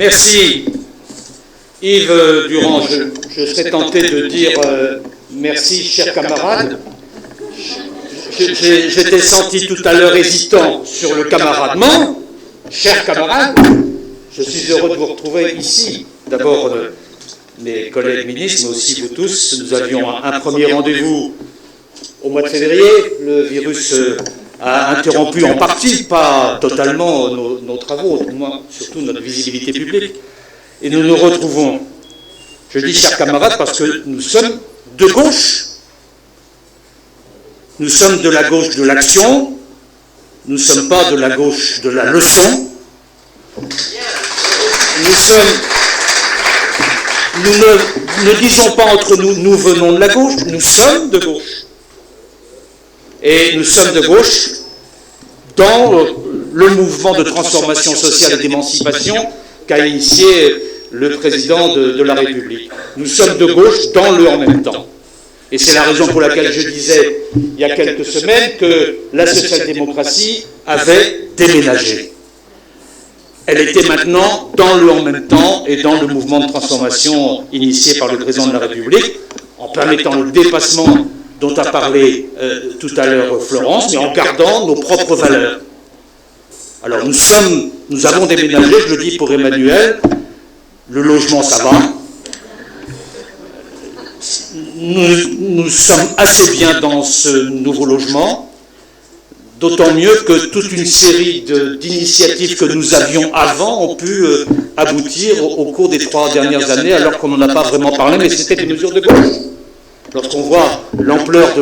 Merci Yves Durand. Je serais tenté de dire merci, chers camarades. J'étais senti tout à l'heure hésitant sur le camaradement. Chers camarades, je suis heureux de vous retrouver ici. D'abord, mes collègues ministres, mais aussi vous tous. Nous avions un premier rendez-vous au mois de février. Le virus a interrompu en partie, pas totalement, nos travaux, au moins, surtout notre visibilité publique. Et nous nous retrouvons. Je dis chers camarades parce que nous sommes de gauche. Nous sommes de la gauche de l'action. Nous ne sommes pas de la gauche de la leçon. Nous ne disons pas entre nous, nous venons de la gauche, nous sommes de gauche. Et nous sommes de gauche dans le mouvement de transformation sociale et d'émancipation qu'a initié le président de la République. Nous sommes de gauche dans le en même temps. Et c'est la raison pour laquelle je disais il y a quelques semaines que la social-démocratie avait déménagé. Elle était maintenant dans le en même temps et dans le mouvement de transformation initié par le président de la République, en permettant le dépassement dont a parlé tout à l'heure Florence, mais en gardant nos propres valeurs. Alors nous avons déménagé, je le dis pour Emmanuel, le logement ça va. Nous sommes assez bien dans ce nouveau logement, d'autant mieux que toute une série d'initiatives que nous avions avant ont pu aboutir au cours des 3 dernières années, alors qu'on n'en a pas vraiment parlé, mais c'était des mesures de gauche. Lorsqu'on voit l'ampleur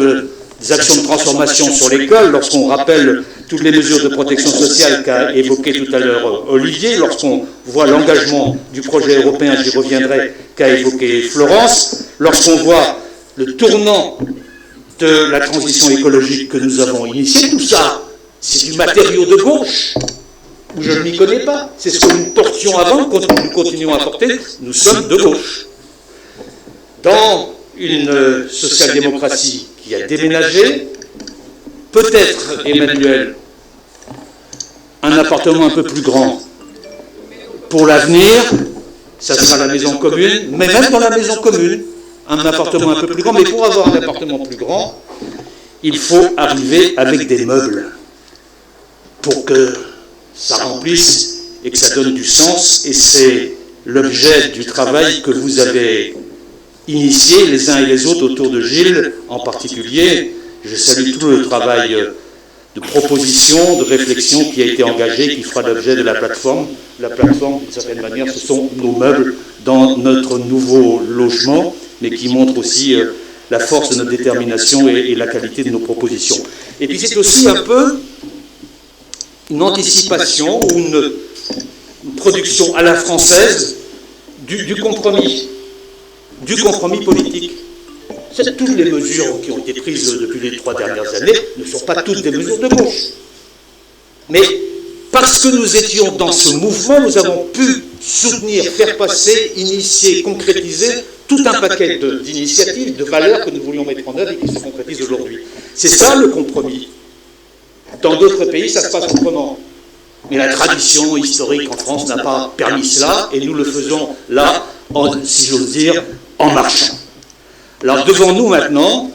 des actions de transformation sur l'école, lorsqu'on rappelle toutes les mesures de protection sociale qu'a évoqué tout à l'heure Olivier, lorsqu'on voit l'engagement du projet européen, j'y reviendrai, qu'a évoqué Florence, lorsqu'on voit le tournant de la transition écologique que nous avons initié, tout ça, c'est du matériau de gauche, où je ne m'y connais pas. C'est ce que nous portions avant, que nous continuons à porter, nous sommes de gauche. Dans une social-démocratie qui a déménagé, peut-être, Emmanuel, un appartement un peu plus grand. Pour l'avenir, ça sera la maison commune, mais même dans la maison commune, un appartement un peu plus grand, mais pour avoir un appartement plus grand, il faut arriver avec des meubles pour que ça remplisse et que ça donne du sens, et c'est l'objet du travail que vous avez initié les uns et les autres autour de Gilles en particulier. Je salue tout le travail de proposition, de réflexion qui a été engagé, qui fera l'objet de la plateforme. La plateforme, d'une certaine manière, ce sont nos meubles dans notre nouveau logement, mais qui montre aussi la force de notre détermination et la qualité de nos propositions. Et puis c'est aussi un peu une anticipation ou une production à la française du compromis politique. Toutes les mesures qui ont été prises depuis les 3 dernières années ne sont pas toutes des mesures de gauche. Mais parce que nous étions dans ce mouvement, nous avons pu soutenir, faire passer, initier, concrétiser tout un paquet d'initiatives, de valeurs que nous voulions mettre en œuvre et qui se concrétisent aujourd'hui. C'est ça le compromis. Dans d'autres pays, ça se passe autrement. Mais la tradition historique en France n'a pas permis cela, et nous le faisons là, si j'ose dire, en marchant. Alors devant nous maintenant,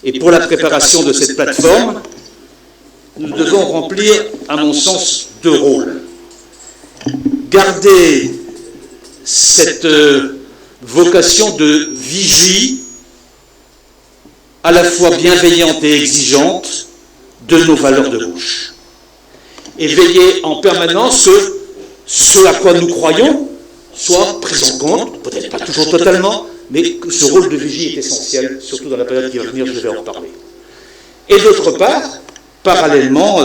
et pour la préparation de cette plateforme, nous devons remplir, à mon sens, 2 rôles. Garder cette vocation de vigie, à la fois bienveillante et exigeante, de nos valeurs de gauche. Et veiller en permanence que ce à quoi nous croyons soit pris en compte, peut-être pas toujours totalement, mais que ce rôle de vigie est essentiel, surtout dans la période qui va venir, je vais en reparler. Et d'autre part, parallèlement,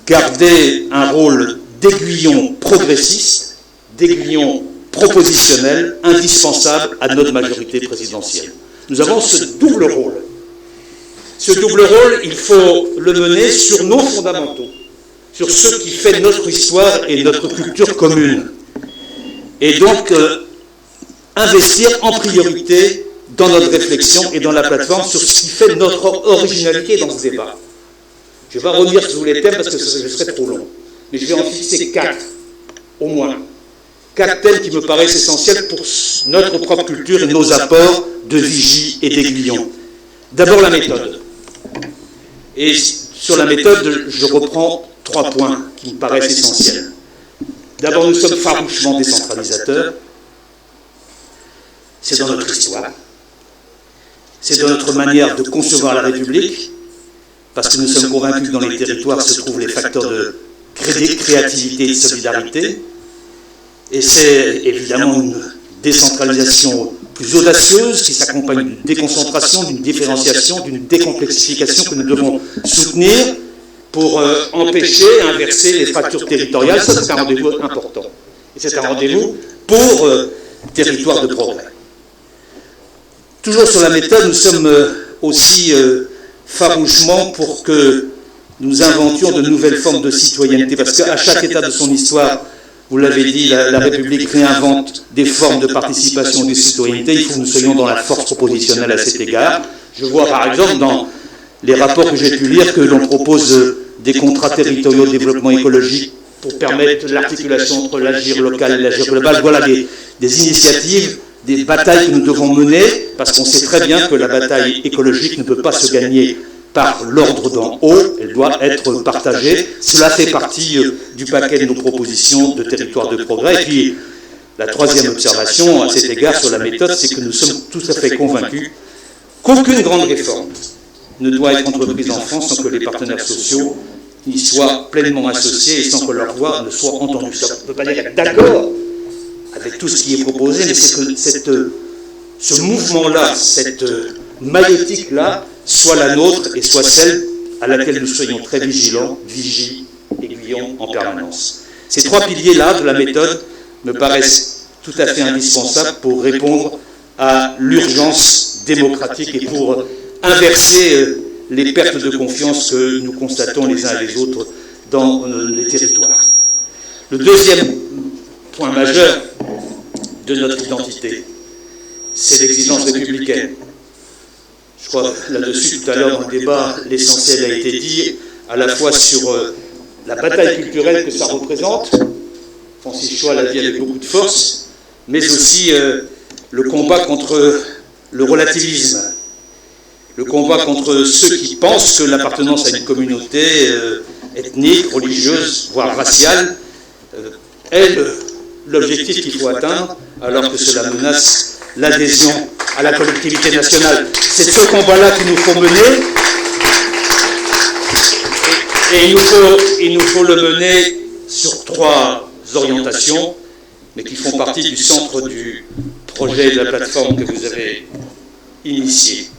garder un rôle d'aiguillon progressiste, d'aiguillon propositionnel, indispensable à notre majorité présidentielle. Nous avons ce double rôle. Ce double rôle, il faut le mener sur nos fondamentaux, sur ce qui fait notre histoire et notre culture commune. Et donc, investir en priorité dans notre réflexion et dans la plateforme sur ce qui fait notre originalité dans ce débat. Je ne vais pas revenir sur tous les thèmes parce que je serait trop long, mais je vais en fixer 4, au moins. 4 thèmes qui me paraissent essentiels pour notre propre culture et nos apports de vigie et d'aiguillon. D'abord la méthode. Et sur la méthode, je reprends 3 points qui me paraissent essentiels. D'abord, nous sommes farouchement décentralisateurs. C'est dans notre histoire. C'est dans notre manière de concevoir la République, parce que nous sommes convaincus que dans les territoires se trouvent les facteurs de créativité et de solidarité. Et c'est évidemment une décentralisation plus audacieuse qui s'accompagne d'une déconcentration, d'une différenciation, d'une décomplexification que nous devons soutenir pour empêcher et inverser les fractures territoriales. Ça, c'est un rendez-vous important. Et c'est un rendez-vous pour territoire de progrès. Toujours sur la méthode, nous sommes aussi farouchement pour que nous inventions de nouvelles formes de citoyenneté, parce qu'à chaque étape de son histoire, vous l'avez dit, la République réinvente des formes de participation et de citoyenneté. Il faut que nous soyons dans la force propositionnelle à cet égard. Je vois par exemple dans les rapports que j'ai pu lire que l'on propose des contrats territoriaux de développement écologique pour permettre l'articulation entre l'agir local et l'agir global. Voilà des initiatives, des batailles que nous devons mener, parce qu'on sait très bien que la bataille écologique ne peut pas se gagner par l'ordre d'en haut, elle doit être partagée. Cela fait partie du paquet de nos propositions de territoire de progrès. Et puis, la troisième observation à cet égard sur la méthode, c'est que nous sommes tout à fait convaincus qu'aucune grande réforme ne doit être entreprise en France sans que les partenaires sociaux y soient pleinement associés et sans que leur voix ne soit entendue. Ça ne peut pas dire être d'accord avec tout ce qui est proposé, mais c'est que ce mouvement-là, cette maïeutique-là, soit la nôtre et soit celle à laquelle nous soyons très vigilants, aiguillons en permanence. Ces 3 piliers-là de la méthode me paraissent tout à fait indispensables pour répondre à l'urgence démocratique et pour inverser les pertes de confiance que nous constatons les uns et les autres dans les territoires. Le deuxième point majeur de notre identité, c'est l'exigence républicaine. Je crois là-dessus, tout à l'heure dans le débat, l'essentiel a été dit, à la fois sur la bataille culturelle que ça représente. Francis Choix l'a dit avec beaucoup de force, mais aussi le combat contre le relativisme, le combat contre ceux qui pensent que l'appartenance à une communauté ethnique, religieuse, voire raciale, est l'objectif qu'il faut atteindre, alors que cela menace l'adhésion à la collectivité nationale. C'est de ce combat-là qu'il nous faut mener, et il nous faut le mener sur 3 orientations, mais qui font partie du centre du projet de la plateforme que vous avez initié.